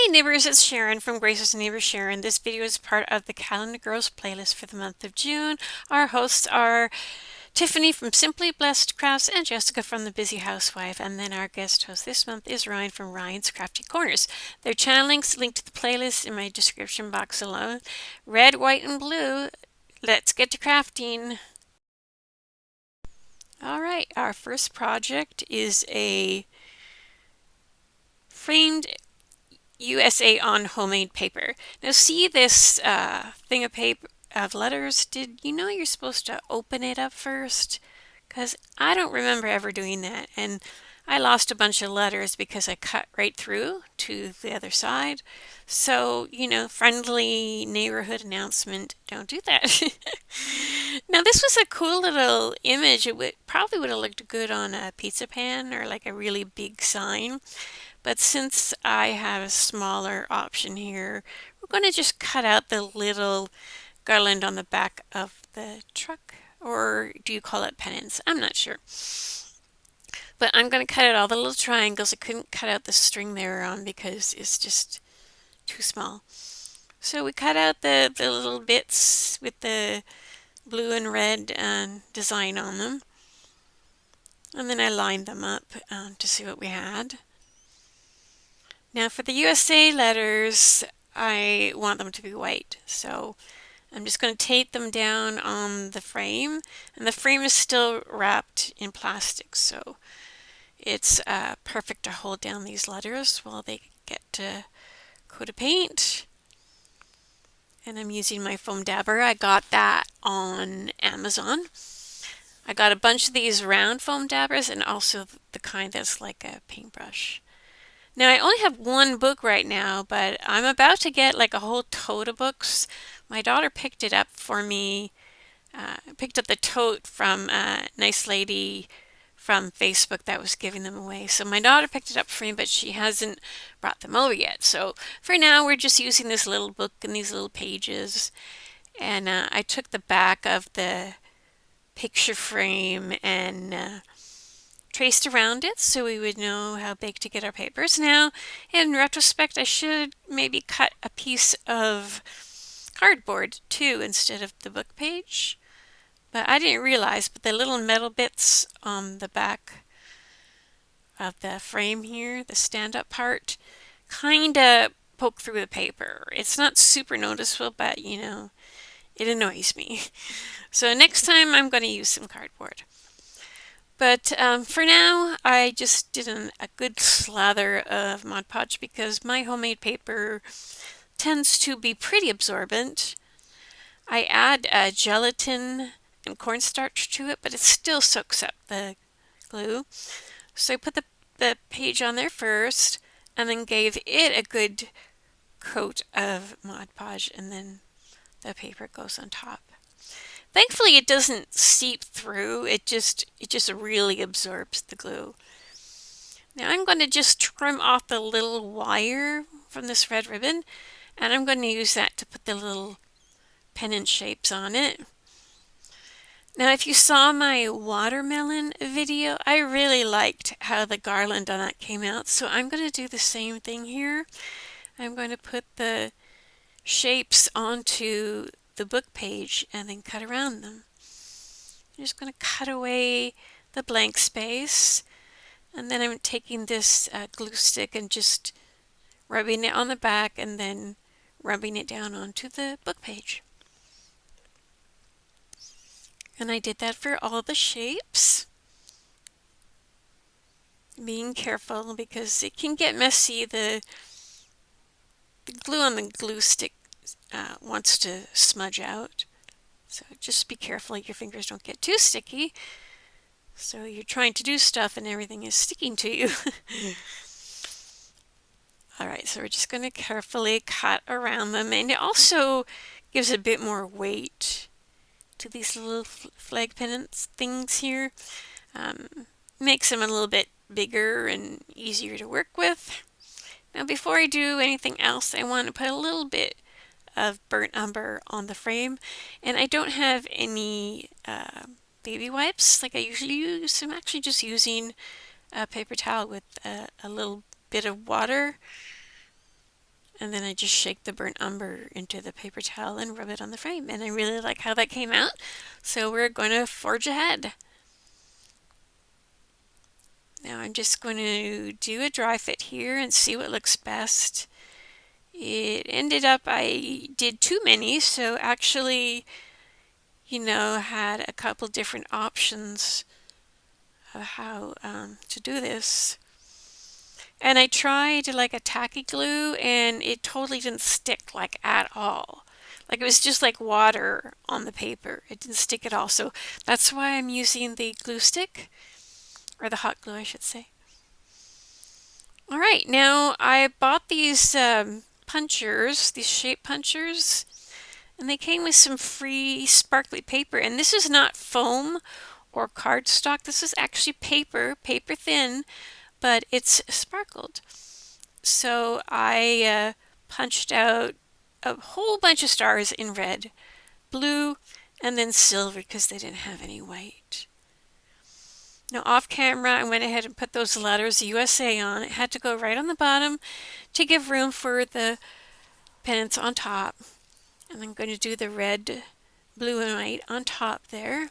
Hey neighbors, it's Sharon from Grace's Neighbor Sharon. This video is part of the Calendar Girls playlist for the month of June. Our hosts are Tiffany from Simply Blessed Crafts and Jessica from The Busy Housewife. And then our guest host this month is Ryan from Ryan's Crafty Corners. Their channel links linked to the playlist in my description box below. Red, white, and blue. Let's get to crafting. All right, our first project is a framed USA on homemade paper. Now see this thing of paper of letters. Did you know you're supposed to open it up first? Because I don't remember ever doing that, and I lost a bunch of letters because I cut right through to the other side. So, friendly neighborhood announcement, don't do that. Now this was a cool little image. Probably would have looked good on a pizza pan or like a really big sign. But since I have a smaller option here, we're going to just cut out the little garland on the back of the truck. Or do you call it pennants? I'm not sure. But I'm going to cut out all the little triangles. I couldn't cut out the string they were on because it's just too small. So we cut out the little bits with the blue and red design on them. And then I lined them up to see what we had. Now for the USA letters, I want them to be white. So I'm just going to tape them down on the frame. And the frame is still wrapped in plastic, so it's perfect to hold down these letters while they get a coat of paint. And I'm using my foam dabber. I got that on Amazon. I got a bunch of these round foam dabbers and also the kind that's like a paintbrush. Now I only have one book right now, but I'm about to get like a whole tote of books. My daughter picked it up for me, picked up the tote from a nice lady from Facebook that was giving them away. So my daughter picked it up for me, but she hasn't brought them over yet. So for now, we're just using this little book and these little pages. And I took the back of the picture frame and traced around it so we would know how big to get our papers. Now, in retrospect, I should maybe cut a piece of cardboard too instead of the book page. But I didn't realize, but the little metal bits on the back of the frame here, the stand-up part, kind of poke through the paper. It's not super noticeable, but it annoys me. So next time I'm going to use some cardboard. But for now, I just did a good slather of Mod Podge because my homemade paper tends to be pretty absorbent. I add gelatin and cornstarch to it, but it still soaks up the glue. So I put the page on there first and then gave it a good coat of Mod Podge, and then the paper goes on top. Thankfully, it doesn't seep through. It just really absorbs the glue. Now I'm going to just trim off the little wire from this red ribbon, and I'm going to use that to put the little pennant shapes on it. Now, if you saw my watermelon video, I really liked how the garland on that came out, so I'm going to do the same thing here. I'm going to put the shapes onto the book page and then cut around them. I'm just going to cut away the blank space, and then I'm taking this glue stick and just rubbing it on the back and then rubbing it down onto the book page. And I did that for all the shapes. Being careful because it can get messy. The glue on the glue stick wants to smudge out. So just be careful your fingers don't get too sticky. So you're trying to do stuff and everything is sticking to you. Alright, so we're just going to carefully cut around them, and it also gives a bit more weight to these little flag pennants things here. Makes them a little bit bigger and easier to work with. Now before I do anything else, I want to put a little bit of burnt umber on the frame, and I don't have any baby wipes like I usually use. I'm actually just using a paper towel with a little bit of water And then I just shake the burnt umber into the paper towel and rub it on the frame. And I really like how that came out. So we're going to forge ahead. Now I'm just going to do a dry fit here and see what looks best. It ended up I did too many, so actually, had a couple different options of how to do this. And I tried like a tacky glue and it totally didn't stick like at all. Like it was just like water on the paper. It didn't stick at all. So that's why I'm using the glue stick, or the hot glue I should say. All right, now I bought these punchers, these shape punchers, and they came with some free sparkly paper. And this is not foam or cardstock. This is actually paper, paper thin, but it's sparkled. So I punched out a whole bunch of stars in red, blue, and then silver because they didn't have any white. Now off camera, I went ahead and put those letters USA on. It had to go right on the bottom to give room for the pennants on top. And I'm going to do the red, blue, and white on top there.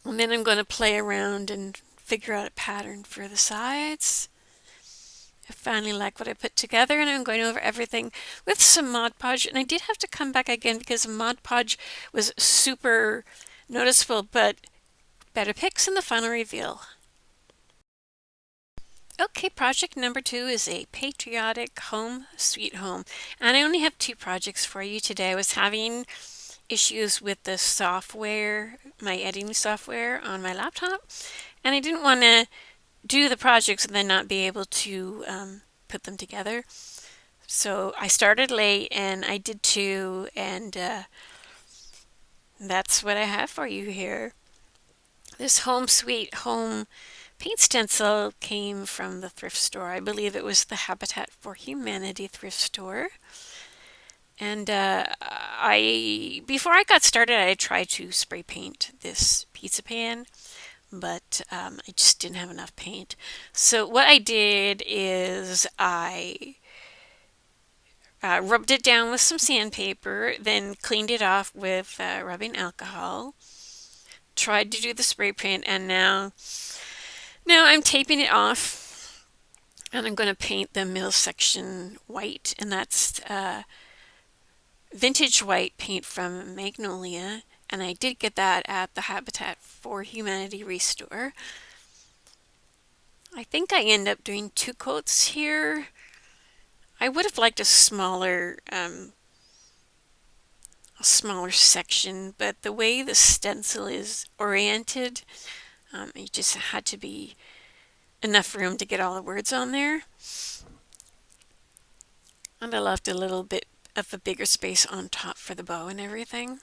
And then I'm going to play around and figure out a pattern for the sides. I finally like what I put together, and I'm going over everything with some Mod Podge. And I did have to come back again because Mod Podge was super noticeable, but better picks in the final reveal. Okay, project number 2 is a patriotic home sweet home. And I only have 2 projects for you today. I was having issues with the software, my editing software on my laptop, and I didn't want to do the projects and then not be able to put them together. So I started late and I did 2, and that's what I have for you here. This home sweet home paint stencil came from the thrift store. I believe it was the Habitat for Humanity thrift store. And before I got started, I tried to spray paint this pizza pan, but I just didn't have enough paint. So what I did is I rubbed it down with some sandpaper, then cleaned it off with rubbing alcohol, tried to do the spray paint, and now I'm taping it off, and I'm going to paint the middle section white, and that's vintage white paint from Magnolia, and I did get that at the Habitat for Humanity restore. I think I end up doing 2 coats here. I would have liked a smaller section, but the way the stencil is oriented, it just had to be enough room to get all the words on there. And I left a little bit of a bigger space on top for the bow and everything.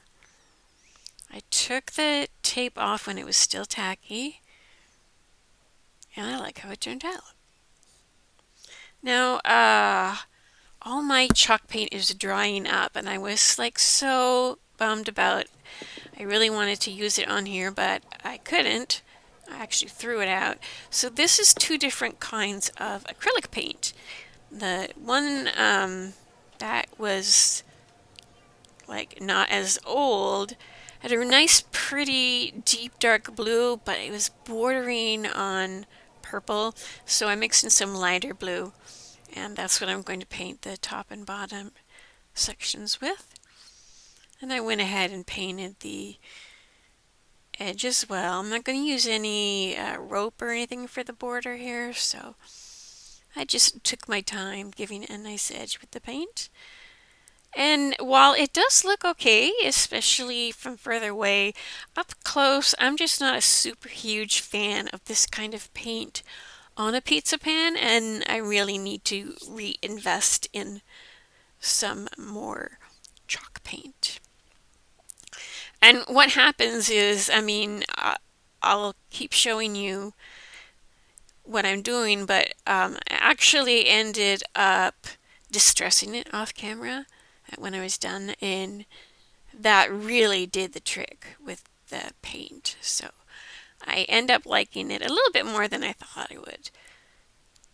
I took the tape off when it was still tacky, and I like how it turned out. Now, all my chalk paint is drying up, and I was like so bummed about. I really wanted to use it on here, but I couldn't. I actually threw it out. So this is 2 different kinds of acrylic paint. The one that was like not as old had a nice pretty deep dark blue, but it was bordering on purple, so I mixed in some lighter blue, and that's what I'm going to paint the top and bottom sections with. And I went ahead and painted the edge as well. I'm not going to use any rope or anything for the border here, so I just took my time giving it a nice edge with the paint. And while it does look okay, especially from further away, up close, I'm just not a super huge fan of this kind of paint on a pizza pan, and I really need to reinvest in some more chalk paint. And what happens is, I'll keep showing you what I'm doing, but I actually ended up distressing it off camera when I was done, and that really did the trick with the paint. So I end up liking it a little bit more than I thought I would.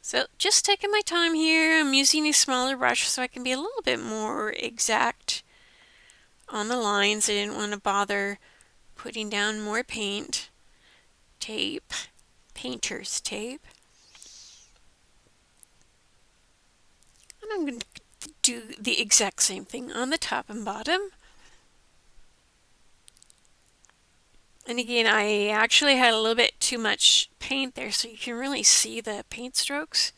So just taking my time here. I'm using a smaller brush so I can be a little bit more exact on the lines. I didn't want to bother putting down more tape, painter's tape. And I'm going to do the exact same thing on the top and bottom. And again, I actually had a little bit too much paint there, so you can really see the paint strokes.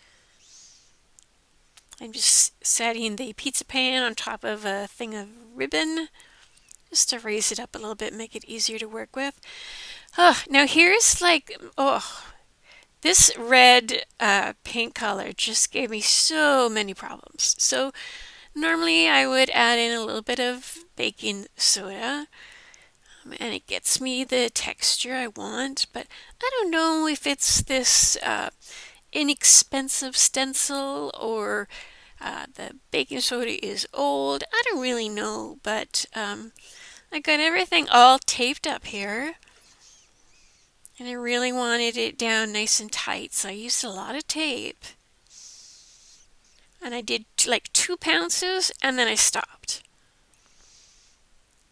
I'm just setting the pizza pan on top of a thing of ribbon, just to raise it up a little bit, make it easier to work with. Oh, now here's like, this red paint color just gave me so many problems. So normally I would add in a little bit of baking soda, and it gets me the texture I want, but I don't know if it's this inexpensive stencil or the baking soda is old. I don't really know, but I got everything all taped up here. And I really wanted it down nice and tight, so I used a lot of tape. And I did like 2 pounces, and then I stopped.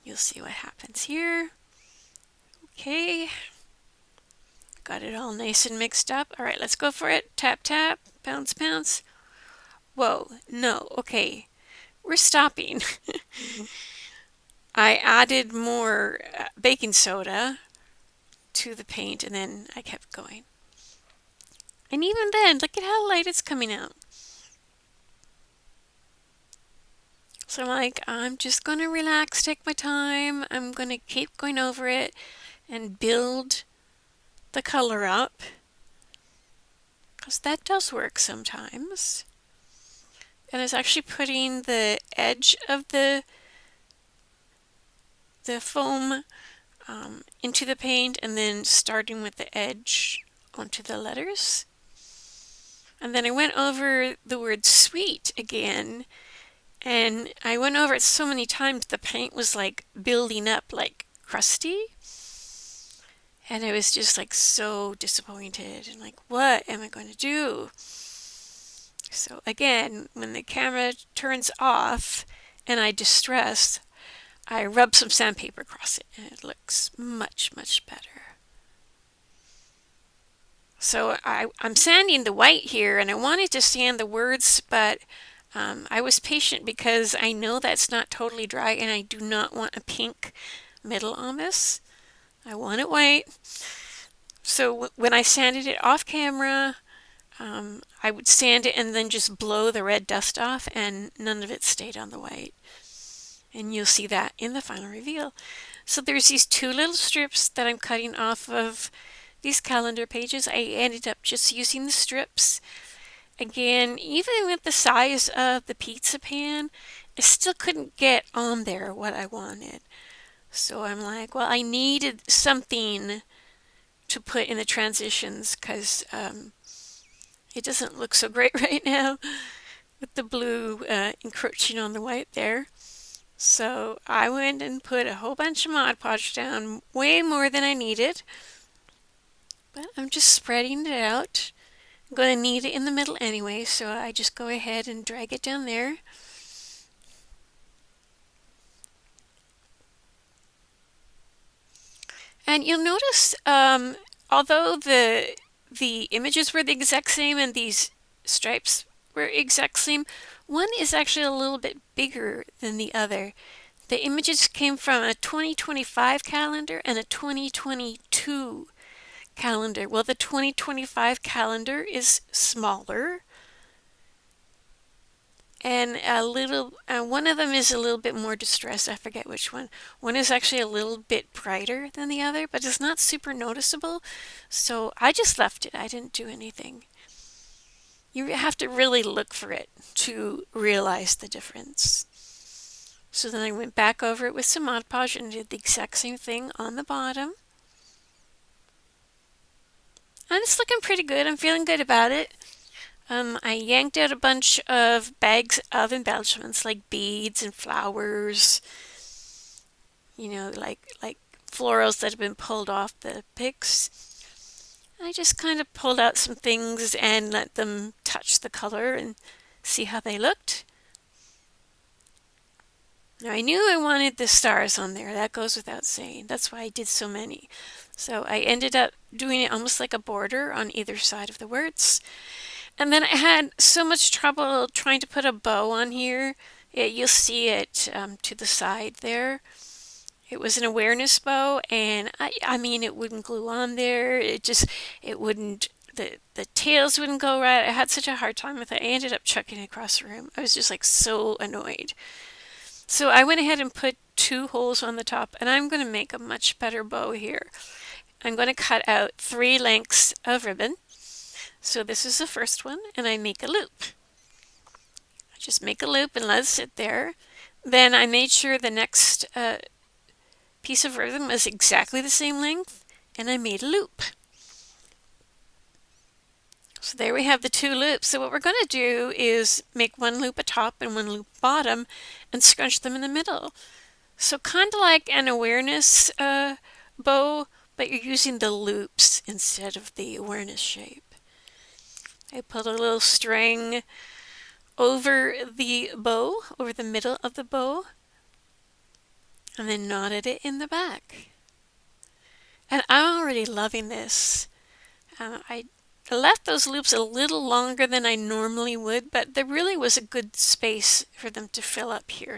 You'll see what happens here. Okay. Got it all nice and mixed up. All right, let's go for it. Tap, tap, bounce, bounce. Whoa, no, okay. We're stopping. I added more baking soda to the paint, and then I kept going. And even then, look at how light it's coming out. So I'm like, I'm just going to relax, take my time. I'm going to keep going over it and build the color up, because that does work sometimes. And it's actually putting the edge of the foam into the paint and then starting with the edge onto the letters. And then I went over the word sweet again, and I went over it so many times the paint was like building up like crusty. And I was just like so disappointed and like, what am I going to do? So again, when the camera turns off and I distress, I rub some sandpaper across it and it looks much, much better. So I'm sanding the white here, and I wanted to sand the words, but I was patient because I know that's not totally dry and I do not want a pink middle on this. I want it white. So when I sanded it off camera, I would sand it and then just blow the red dust off, and none of it stayed on the white. And you'll see that in the final reveal. So there's these 2 little strips that I'm cutting off of these calendar pages. I ended up just using the strips. Again, even with the size of the pizza pan, I still couldn't get on there what I wanted. So I'm like, well, I needed something to put in the transitions, because it doesn't look so great right now with the blue encroaching on the white there. So I went and put a whole bunch of Mod Podge down, way more than I needed. But I'm just spreading it out. I'm going to need it in the middle anyway, so I just go ahead and drag it down there. And you'll notice, although the images were the exact same and these stripes were exact same, one is actually a little bit bigger than the other. The images came from a 2025 calendar and a 2022 calendar. Well, the 2025 calendar is smaller, and one of them is a little bit more distressed. I forget which one. One is actually a little bit brighter than the other, but it's not super noticeable. So I just left it. I didn't do anything. You have to really look for it to realize the difference. So then I went back over it with some Mod Podge and did the exact same thing on the bottom. And it's looking pretty good. I'm feeling good about it. I yanked out a bunch of bags of embellishments like beads and flowers, like florals that have been pulled off the pics. I just kind of pulled out some things and let them touch the color and see how they looked. Now I knew I wanted the stars on there. That goes without saying. That's why I did so many. So I ended up doing it almost like a border on either side of the words. And then I had so much trouble trying to put a bow on here. You'll see it to the side there. It was an awareness bow, and I mean, it wouldn't glue on there. It wouldn't, the tails wouldn't go right. I had such a hard time with it. I ended up chucking it across the room. I was just like so annoyed. So I went ahead and put two holes on the top, and I'm going to make a much better bow here. I'm going to cut out 3 lengths of ribbon. So this is the first one, and I make a loop. I just make a loop and let it sit there. Then I made sure the next piece of ribbon was exactly the same length, and I made a loop. So there we have the 2 loops. So what we're going to do is make 1 loop at top and 1 loop bottom and scrunch them in the middle. So kind of like an awareness bow, but you're using the loops instead of the awareness shape. I put a little string over the bow, over the middle of the bow, and then knotted it in the back. And I'm already loving this. I left those loops a little longer than I normally would, but there really was a good space for them to fill up here.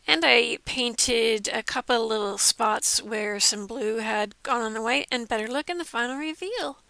And I painted a couple of little spots where some blue had gone on the white, and better look in the final reveal.